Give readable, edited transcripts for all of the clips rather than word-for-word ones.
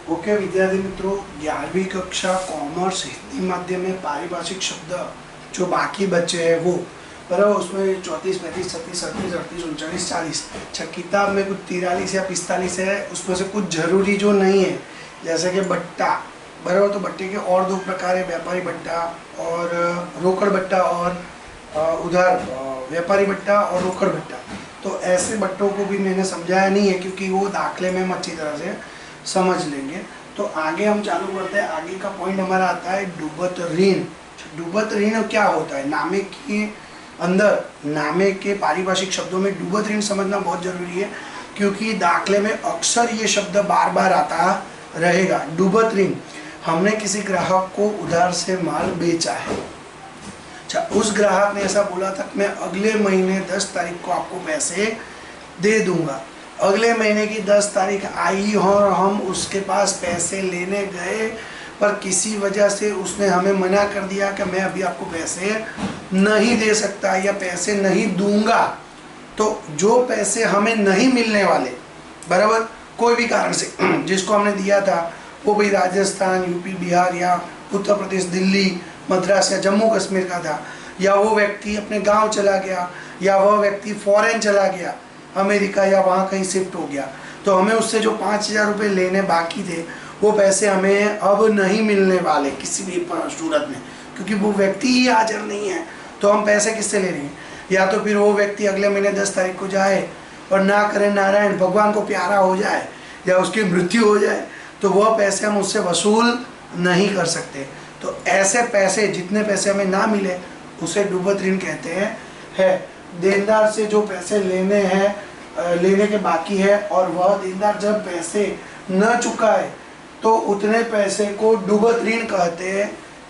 Okay विद्यार्थी मित्रों, 11वीं कक्षा कॉमर्स हिंदी माध्यम में पारिभाषिक शब्द जो बाकी बच्चे हैं वो बराबर, उसमें 34, 35, 36, 38, 38, 39, 40। अच्छा, किताब में कुछ 43 या 45 है, उसमें से कुछ जरूरी जो नहीं है, जैसे कि बट्टा बराबर। तो बट्टे के और दो प्रकार है, व्यापारी बट्टा और रोकड़ बट्टा, और उधार व्यापारी बट्टा और रोकड़ बट्टा। तो ऐसे बट्टों को भी मैंने समझाया नहीं है, क्योंकि वो दाखले में हम अच्छी तरह से समझ लेंगे। तो आगे हम चालू करते हैं। आगे का पॉइंट हमारा आता है डूबत ऋण। डूबत ऋण क्या होता है? नामे के अंदर, नामे के पारिभाषिक शब्दों में डूबत ऋण समझना बहुत जरूरी है, क्योंकि दाखले में अक्सर ये शब्द बार बार आता रहेगा। डूबत ऋण, हमने किसी ग्राहक को उधार से माल बेचा है। अच्छा, उस ग्राहक ने ऐसा बोला था कि मैं अगले महीने 10 तारीख को आपको पैसे दे दूंगा। अगले महीने की 10 तारीख आई और हम उसके पास पैसे लेने गए, पर किसी वजह से उसने हमें मना कर दिया कि मैं अभी आपको पैसे नहीं दे सकता या पैसे नहीं दूंगा। तो जो पैसे हमें नहीं मिलने वाले बराबर, कोई भी कारण से जिसको हमने दिया था वो भाई राजस्थान, यूपी, बिहार या उत्तर प्रदेश, दिल्ली, मद्रास या जम्मू कश्मीर का था, या वो व्यक्ति अपने गांव चला गया, या वह व्यक्ति फॉरेन चला गया, अमेरिका या वहाँ कहीं शिफ्ट हो गया, तो हमें उससे जो 5,000 रुपये लेने बाकी थे वो पैसे हमें अब नहीं मिलने वाले किसी भी सूरत में, क्योंकि वो व्यक्ति ही हाजिर नहीं है। तो हम पैसे किससे ले रहे हैं? या तो फिर वो व्यक्ति अगले महीने 10 तारीख को जाए और ना करे नारायण, भगवान को प्यारा हो जाए या उसकी मृत्यु हो जाए, तो वह पैसे हम उससे वसूल नहीं कर सकते। तो ऐसे पैसे, जितने पैसे हमें ना मिले, उसे डूबत ऋण कहते हैं। देनदार से जो पैसे लेने हैं, लेने के बाकी है, और वह देनदार जब पैसे न चुकाए तो उतने पैसे को डूबत ऋण कहते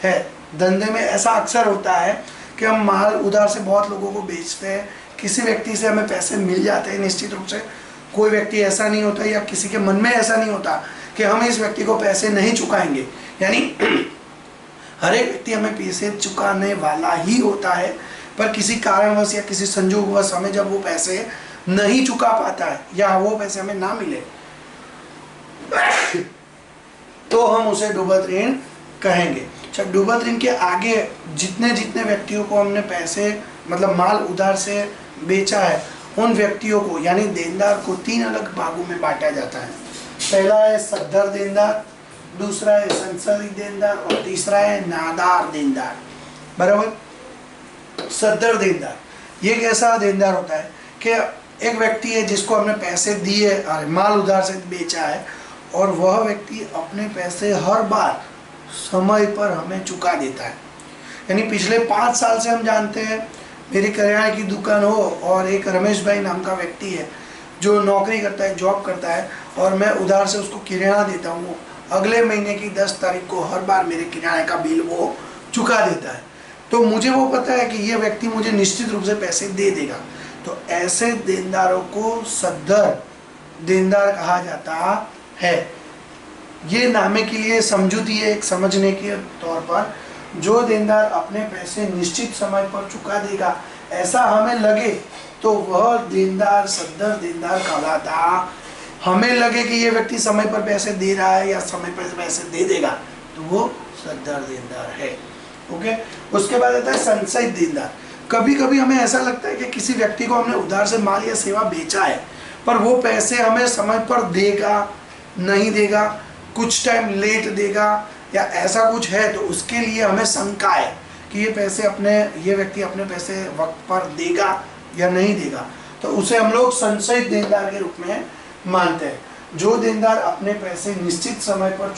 हैं। धंधे में ऐसा अक्सर होता है कि हम माल उधार से बहुत लोगों को बेचते हैं, किसी व्यक्ति से हमें पैसे मिल जाते हैं निश्चित रूप से। कोई व्यक्ति ऐसा नहीं होता, या किसी के मन में ऐसा नहीं होता कि हम इस व्यक्ति को पैसे नहीं चुकाएंगे। यानी हर एक व्यक्ति हमें पैसे चुकाने वाला ही होता है, पर किसी कारणवश या किसी संजोगवश हमें जब वो पैसे नहीं चुका पाता है या वो पैसे हमें ना मिले तो हम उसे डूबत ऋण कहेंगे। अच्छा, डूबत ऋण के आगे जितने जितने व्यक्तियों को हमने पैसे मतलब माल उधार से बेचा है, उन व्यक्तियों को यानी देनदार को 3 अलग भागों में बांटा जाता है। पहला है सद्धर देनदार, दूसरा है संशयी देनदार, और तीसरा है नादार देनदार। बराबर। सद्धर देनदार ये एक ऐसा देनदार होता है कि एक व्यक्ति है जिसको हमने पैसे दिए, माल उधार से बेचा है, और वह व्यक्ति अपने पैसे हर बार समय पर हमें चुका देता है। यानी पिछले 5 साल से हम जानते हैं, मेरी किराने की दुकान हो और एक रमेश भाई नाम का व्यक्ति है जो नौकरी करता है, जॉब करता है, और मैं उधार से उसको किराना देता हूँ। अगले महीने की 10 तारीख को हर बार मेरे किराने का बिल वो चुका देता है। तो मुझे वो पता है कि ये व्यक्ति मुझे निश्चित रूप से पैसे दे देगा। तो ऐसे देनदारों को सद्धर देनदार कहा जाता है। ये नामे के लिए समझूती है, एक समझने के तौर पर। जो देनदार अपने पैसे निश्चित समय पर चुका देगा, ऐसा हमें लगे, तो वह देनदार सद्धर देनदार कहलाता। हमें लगे कि ये व्यक्ति समय पर पैसे दे रहा है या समय पर पैसे दे देगा, तो वो सद्धर देनदार है। ओके। उसके बाद आता है संशयित देनदार। कभी कभी हमें ऐसा लगता है कि किसी व्यक्ति को हमने उधार से माल या सेवा बेचा है, पर वो पैसे हमें समय पर देगा, नहीं देगा, कुछ टाइम लेट देगा, या ऐसा कुछ है, तो उसके लिए हमें शंका है कि ये व्यक्ति अपने पैसे वक्त पर देगा या नहीं देगा। तो उसे हम लोग संशयित देनदार के रूप में मानते हैं। जो देनदार अपने पैसे निश्चित समय पर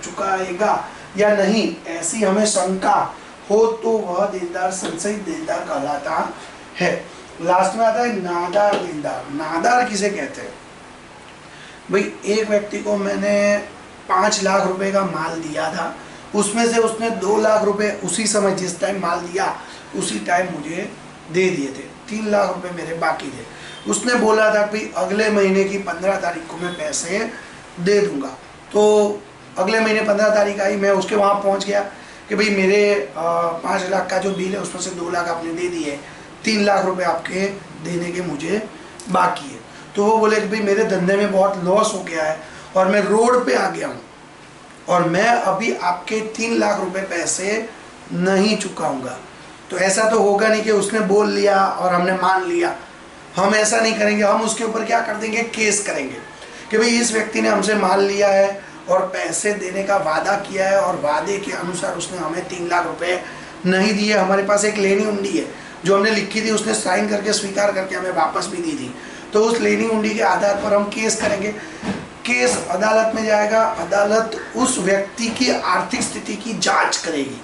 चुकाएगा या नहीं, ऐसी हमें शंका हो, तो वह देनदार संशयित देनदार कहलाता है। लास्ट में आता है नादार देनदार। नादार किसे कहते हैं? भाई, एक व्यक्ति को मैंने 5 लाख रुपए का माल दिया था, उसमें से उसने 2 लाख रुपए उसी समय जिस टाइम माल दिया उसी टाइम मुझे दे दिए थे। 3 लाख रुपए मेरे बाकी थे। उसने बोला था कि अगले महीने की 15 तारीख को मैं पैसे दे दूंगा। तो अगले महीने 15 तारीख आई, मैं उसके वहाँ पहुँच गया कि भाई मेरे 5 लाख का जो बिल है उसमें से 2 लाख आपने दे दिए, 3 लाख रुपए आपके देने के मुझे बाकी है। तो वो बोले कि भाई मेरे धंधे में बहुत लॉस हो गया है और मैं रोड पे आ गया हूँ और मैं अभी आपके 3 लाख रुपए पैसे नहीं चुकाऊंगा, तो ऐसा तो होगा नहीं कि उसने बोल लिया और हमने मान लिया। हम ऐसा नहीं करेंगे, हम उसके ऊपर क्या कर देंगे, केस करेंगे कि भाई इस व्यक्ति ने हमसे मान लिया है और पैसे देने का वादा किया है और वादे के अनुसार उसने हमें 3 लाख रुपए नहीं दिए। हमारे पास एक लेनी उंडी है जो हमने लिखी थी, उसने साइन करके स्वीकार करके हमें वापस भी दी थी, तो उस लेनी उंडी के आधार पर हम केस करेंगे। केस अदालत में जाएगा, अदालत उस व्यक्ति की आर्थिक स्थिति की जांच करेगी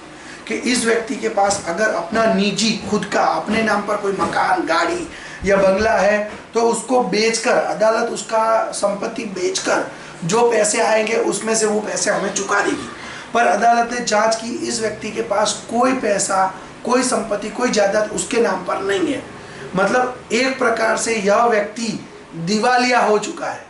कि इस व्यक्ति के पास अगर अपना निजी खुद का अपने नाम पर कोई मकान, गाड़ी या बंगला है तो उसको बेचकर, अदालत उसका संपत्ति बेचकर जो पैसे आएंगे उसमें से वो पैसे हमें चुका देगी। पर अदालत ने जांच की, इस व्यक्ति के पास कोई पैसा, कोई संपत्ति, कोई जायदाद उसके नाम पर नहीं है, मतलब एक प्रकार से यह व्यक्ति दिवालिया हो चुका है।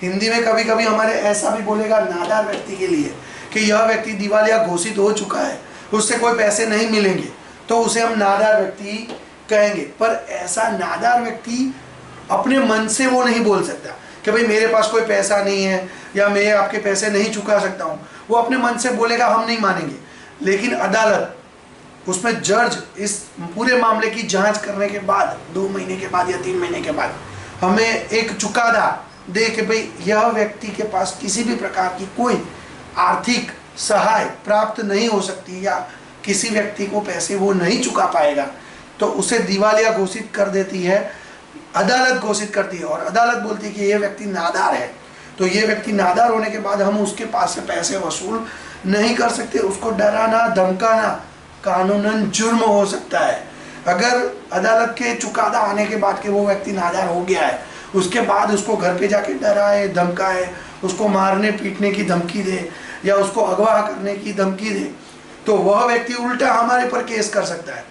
हिंदी में कभी कभी हमारे ऐसा भी बोलेगा नादार व्यक्ति के लिए कि यह व्यक्ति दिवालिया घोषित हो चुका है, उससे कोई पैसे नहीं मिलेंगे, तो उसे हम नादार व्यक्ति कहेंगे। पर ऐसा नादार व्यक्ति अपने मन से वो नहीं बोल सकता कि भाई मेरे पास कोई पैसा नहीं है या मैं आपके पैसे नहीं चुका सकता हूँ, वो अपने मन से बोलेगा हम नहीं मानेंगे। लेकिन अदालत, उसमें जज इस पूरे मामले की जांच करने के बाद 2 महीने के बाद या 3 महीने के बाद हमें एक चुकादा दे कि भाई यह व्यक्ति के पास किसी भी प्रकार की कोई आर्थिक सहाय प्राप्त नहीं हो सकती या किसी व्यक्ति को पैसे वो नहीं चुका पाएगा, तो उसे दिवालिया घोषित कर देती है, अदालत घोषित करती है। और अदालत बोलती है कि ये व्यक्ति नादार है, तो ये व्यक्ति नादार होने के बाद हम उसके पास से पैसे वसूल नहीं कर सकते। उसको डराना, धमकाना कानूनन जुर्म हो सकता है। अगर अदालत के चुकादा आने के बाद के वो व्यक्ति नादार हो गया है, उसके बाद उसको घर पे जाके डराए, धमकाए, उसको मारने पीटने की धमकी दे या उसको अगवा करने की धमकी दे, तो वह व्यक्ति उल्टा हमारे पर केस कर सकता है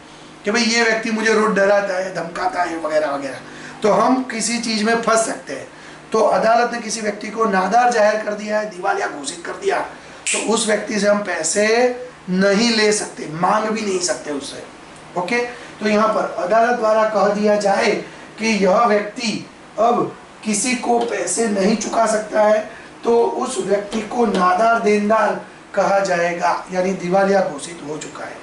कि भाई ये व्यक्ति मुझे रोज डराता है, धमकाता है वगैरह वगैरह, तो हम किसी चीज़ में फंस सकते हैं। तो अदालत ने किसी व्यक्ति को नादार जाहिर कर दिया है, दिवालिया घोषित कर दिया, तो उस व्यक्ति से हम पैसे नहीं ले सकते, मांग भी नहीं सकते उससे। ओके, तो यहाँ पर अदालत द्वारा कह दिया जाए कि यह व्यक्ति अब किसी को पैसे नहीं चुका सकता है, तो उस व्यक्ति को नादार देनदार कहा जाएगा, यानी दिवालिया घोषित हो चुका है।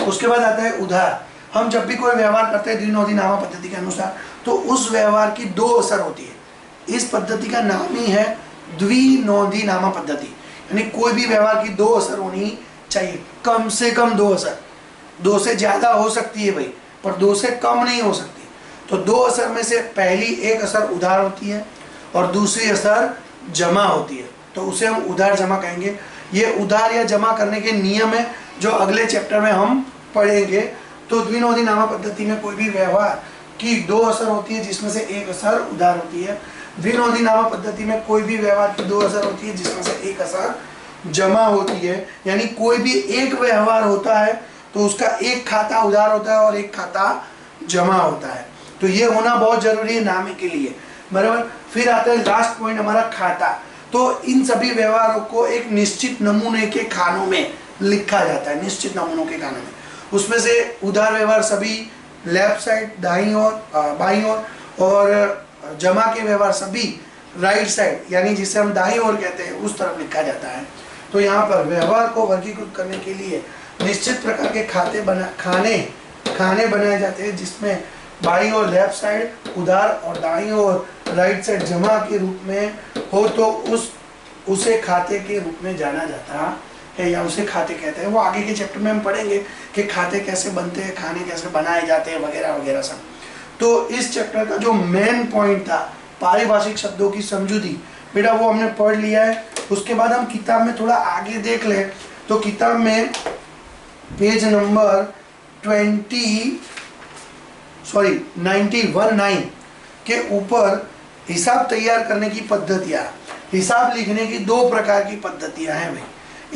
उसके बाद आता है उधार। हम जब भी कोई व्यवहार करते हैं द्विनोंदीनामा पद्धति के अनुसार, तो उस व्यवहार की 2 असर होती है। इस पद्धति का नाम ही है द्विनोंदीनामा पद्धति, यानी कोई भी व्यवहार की 2 असर होनी चाहिए, कम से कम 2 असर। 2 से ज्यादा हो सकती है भाई, पर 2 से कम नहीं हो सकती। तो 2 असर में से पहली एक असर उधार होती है और दूसरी असर जमा होती है, तो उसे हम उधार जमा कहेंगे। ये उधार या जमा करने के नियम है जो अगले चैप्टर में हम पढ़ेंगे। तो द्विनोंदीनामा पद्धति में कोई भी व्यवहार की 2 असर होती है जिसमें से एक असर उधार होती है। द्विनोंदीनामा पद्धति में कोई भी व्यवहार की 2 असर होती है जिसमें से एक असर जमा होती है, यानी कोई भी एक व्यवहार होता है तो उसका एक खाता उधार होता है और एक खाता जमा होता है। तो ये होना बहुत जरूरी है नामे के लिए, बराबर। फिर आता है लास्ट पॉइंट हमारा खाता। तो इन सभी व्यवहारों को एक निश्चित नमूने के खानों में लिखा जाता है, निश्चित नमूनों के खानों में। उसमें से उधार व्यवहार सभी लेफ्ट साइड दाईं ओर, बाईं ओर, और जमा के व्यवहार सभी राइट साइड, यानी जिसे हम दाईं ओर कहते हैं, उस तरफ लिखा जाता है। तो यहाँ पर व्यवहार को वर्गीकृत करने के लिए निश्चित प्रकार के खाने बनाए जाते हैं, जिसमें बाईं ओर लेफ्ट साइड उधार और दाईं ओर राइट साइड जमा के रूप में हो, तो उसे खाते के रूप में जाना जाता है या उसे खाते कहते हैं। वो आगे के चैप्टर में हम पढ़ेंगे कि खाते कैसे बनते हैं, खाने कैसे बनाए जाते हैं वगैरह वगैरह सब। तो इस चैप्टर का जो मेन पॉइंट था पारिभाषिक शब्दों की समझूती, बेटा वो हमने पढ़ लिया है। उसके बाद हम किताब में थोड़ा आगे देख लें, तो किताब में पेज नंबर 91 के ऊपर हिसाब तैयार करने की पद्धतियाँ, हिसाब लिखने की 2 प्रकार की पद्धतियाँ हैं भाई।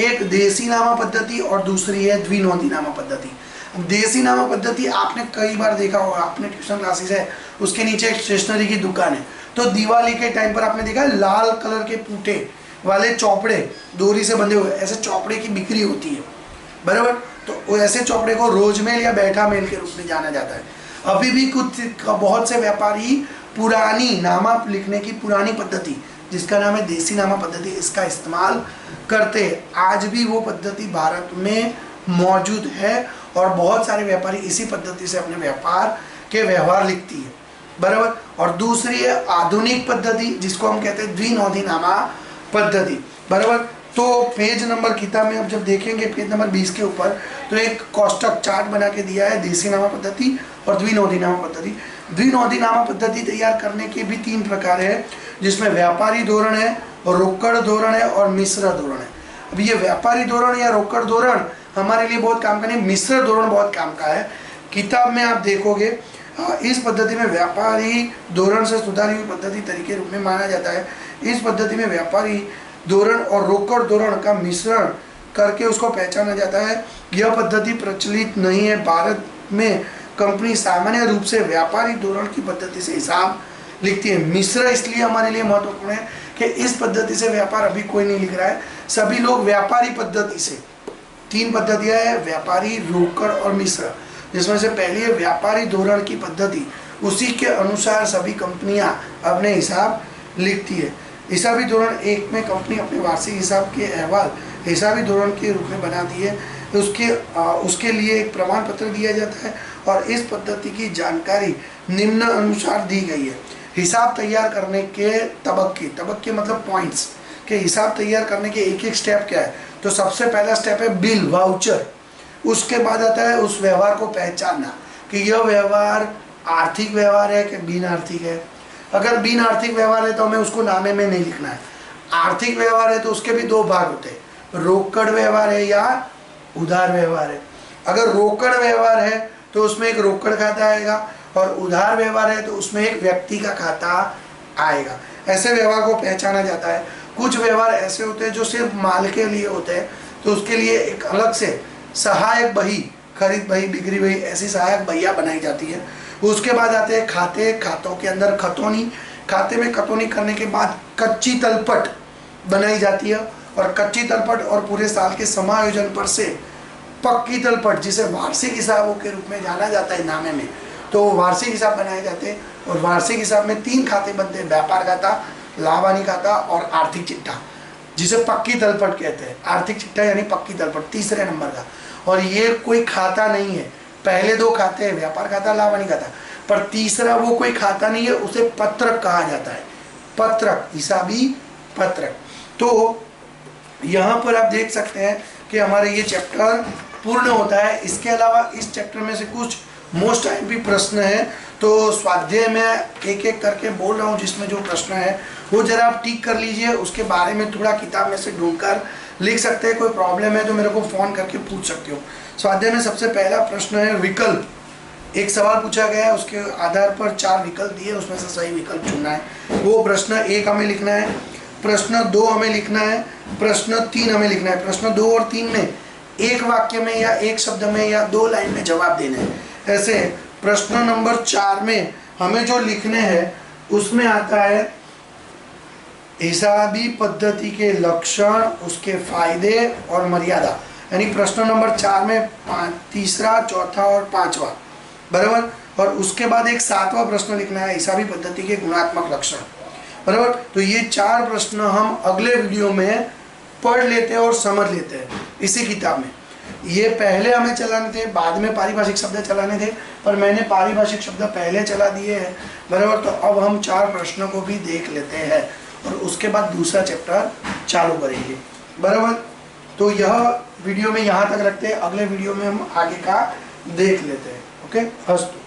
एक देसीनामा पद्धति और दूसरी है द्विनोंदीनामा पद्धति। देसीनामा पद्धति आपने कई बार देखा होगा, आपने ट्यूशन क्लासेस है उसके नीचे एक स्टेशनरी की दुकान है, तो दिवाली के टाइम पर आपने देखा लाल कलर के पूटे वाले चौपड़े डोरी से बंधे हुए, ऐसे चौपड़े की बिक्री होती है, बराबर। तो ऐसे चौपड़े को रोजमेल या बैठा मेल के रूप में जाना जाता है। अभी भी कुछ बहुत से व्यापारी पुरानी नामा लिखने की पुरानी पद्धति जिसका नाम है देसी नामा पद्धति, इसका इस्तेमाल करते हैं। आज भी वो पद्धति भारत में मौजूद है और बहुत सारे व्यापारी इसी पद्धति से अपने व्यापार के व्यवहार लिखती है, बराबर। और दूसरी है आधुनिक पद्धति, जिसको हम कहते हैं द्विनोधी नामा पद्धति, बराबर। तो पेज नंबर किताब में अब जब देखेंगे पेज नंबर 20 के ऊपर, तो एक कोष्टक चार्ट बना के दिया है देसी नामा पद्धति और द्विनोधी नामा पद्धति। द्विनोधी नामा पद्धति तैयार करने के भी 3 प्रकार है, जिसमें व्यापारी धोरण है, रोकड़ धोरण है और मिश्र धोरण है। अब ये व्यापारी धोरण या रोकड़ धोरण हमारे लिए बहुत काम का नहीं, मिश्र धोरण बहुत काम का है। किताब में आप देखोगे इस पद्धति में व्यापारी धोरण से सुधारी हुई पद्धति तरीके रूप में माना जाता है। इस पद्धति में व्यापारी धोरण और रोकड़ धोरण का मिश्रण करके उसको पहचाना जाता है। यह पद्धति प्रचलित नहीं है भारत में। कंपनी सामान्य रूप से व्यापारी धोरण की पद्धति से हिसाब लिखती है। मिश्र इसलिए हमारे लिए महत्वपूर्ण है कि इस पद्धति से व्यापार अभी कोई नहीं लिख रहा है, सभी लोग व्यापारी पद्धति से। 3 पद्धतियां है, व्यापारी, रोकड़ और मिश्र, जिसमें से पहली है व्यापारी धोरण की पद्धति। उसी के अनुसार सभी कंपनियां अपने हिसाब लिखती है। हिसाबी धोरण 1 में कंपनी अपने वार्षिक हिसाब के अहवाल हिसाबी धोरण के रूप में बनाती है। उसके लिए एक प्रमाण पत्र दिया जाता है और इस पद्धति की जानकारी निम्न अनुसार दी गई है। हिसाब तैयार करने के तबक्के मतलब पॉइंट्स के हिसाब तैयार करने के एक स्टेप क्या है, तो सबसे पहला स्टेप है बिल, वाउचर। उसके बाद आता है उस व्यवहार को पहचानना कि यह व्यवहार आर्थिक व्यवहार है कि बिन आर्थिक है। अगर बिन आर्थिक व्यवहार है तो हमें उसको नामे में नहीं लिखना है। आर्थिक व्यवहार है तो उसके भी 2 भाग होते हैं, रोकड़ व्यवहार है या उधार व्यवहार है। अगर रोकड़ व्यवहार है तो उसमें एक रोकड़ खाता आएगा और उधार व्यवहार है तो उसमें एक व्यक्ति का खाता आएगा। ऐसे व्यवहार को पहचाना जाता है। कुछ व्यवहार ऐसे होते हैं जो सिर्फ माल के लिए होते हैं, तो उसके लिए एक अलग से सहायक बही, खरीद बही, बिक्री बही, ऐसी सहायक बहियाँ बनाई जाती है। उसके बाद आते हैं खाते, खातों के अंदर खतौनी, खाते में खतौनी करने के बाद कच्ची तलपट बनाई जाती है और कच्ची तलपट और पूरे साल के समायोजन पर से पक्की तलपट, जिसे वार्षिक हिसाबों के रूप में जाना जाता है नामे में, तो वार्षिक हिसाब बनाए जाते हैं। और वार्षिक हिसाब में 3 खाते बनते हैं, व्यापार खाता, लाभ हानि खाता और आर्थिक चिट्ठा, जिसे पक्की तलपट कहते हैं। आर्थिक चिट्ठा यानी पक्की तलपट 3रे नंबर का। और ये कोई खाता नहीं है, पहले 2 खाते हैं, व्यापार खाता, लाभ हानि खाता, पर तीसरा वो कोई खाता नहीं है, उसे पत्रक कहा जाता है। पत्रक, हिसाबी पत्रक। तो यहाँ पर आप देख सकते हैं कि हमारे ये चैप्टर पूर्ण होता है। इसके अलावा इस चैप्टर में से कुछ मोस्ट आईएमपी प्रश्न है, तो स्वाध्याय में एक एक करके बोल रहा हूँ, जिसमें जो प्रश्न है वो जरा आप टिक कर लीजिए। उसके बारे में थोड़ा किताब में से ढूंढकर लिख सकते हैं। कोई प्रॉब्लम है तो मेरे को फ़ोन करके पूछ सकते हो। स्वाध्याय में सबसे पहला प्रश्न है विकल्प। एक सवाल पूछा गया है, उसके आधार पर 4 विकल्प दिए, उसमें से सही विकल्प चुनना है। वो प्रश्न 1 हमें लिखना है, प्रश्न 2 हमें लिखना है, प्रश्न 3 हमें लिखना है। प्रश्न 2 और 3 में एक वाक्य में या एक शब्द में या 2 लाइन में जवाब देने हैं। ऐसे प्रश्न नंबर 4 में हमें जो लिखने हैं उसमें आता है हिसाबी पद्धति के लक्षण, उसके फायदे और मर्यादा। यानी प्रश्न नंबर 4 में 3रा, 4था और 5वां, बराबर। और उसके बाद एक 7वां प्रश्न लिखना है, हिसाबी पद्धति के गुणात्मक लक्षण, बराबर। तो ये 4 प्रश्न हम अगले वीडियो में पढ़ लेते हैं और समझ लेते हैं इसी किताब में। ये पहले हमें चलाने थे, बाद में पारिभाषिक शब्द चलाने थे, पर मैंने पारिभाषिक शब्द पहले चला दिए हैं, बराबर। तो अब हम 4 प्रश्नों को भी देख लेते हैं और उसके बाद दूसरा चैप्टर चालू करेंगे, बराबर। तो यह वीडियो में यहाँ तक रखते हैं, अगले वीडियो में हम आगे का देख लेते हैं। ओके, अस्तु।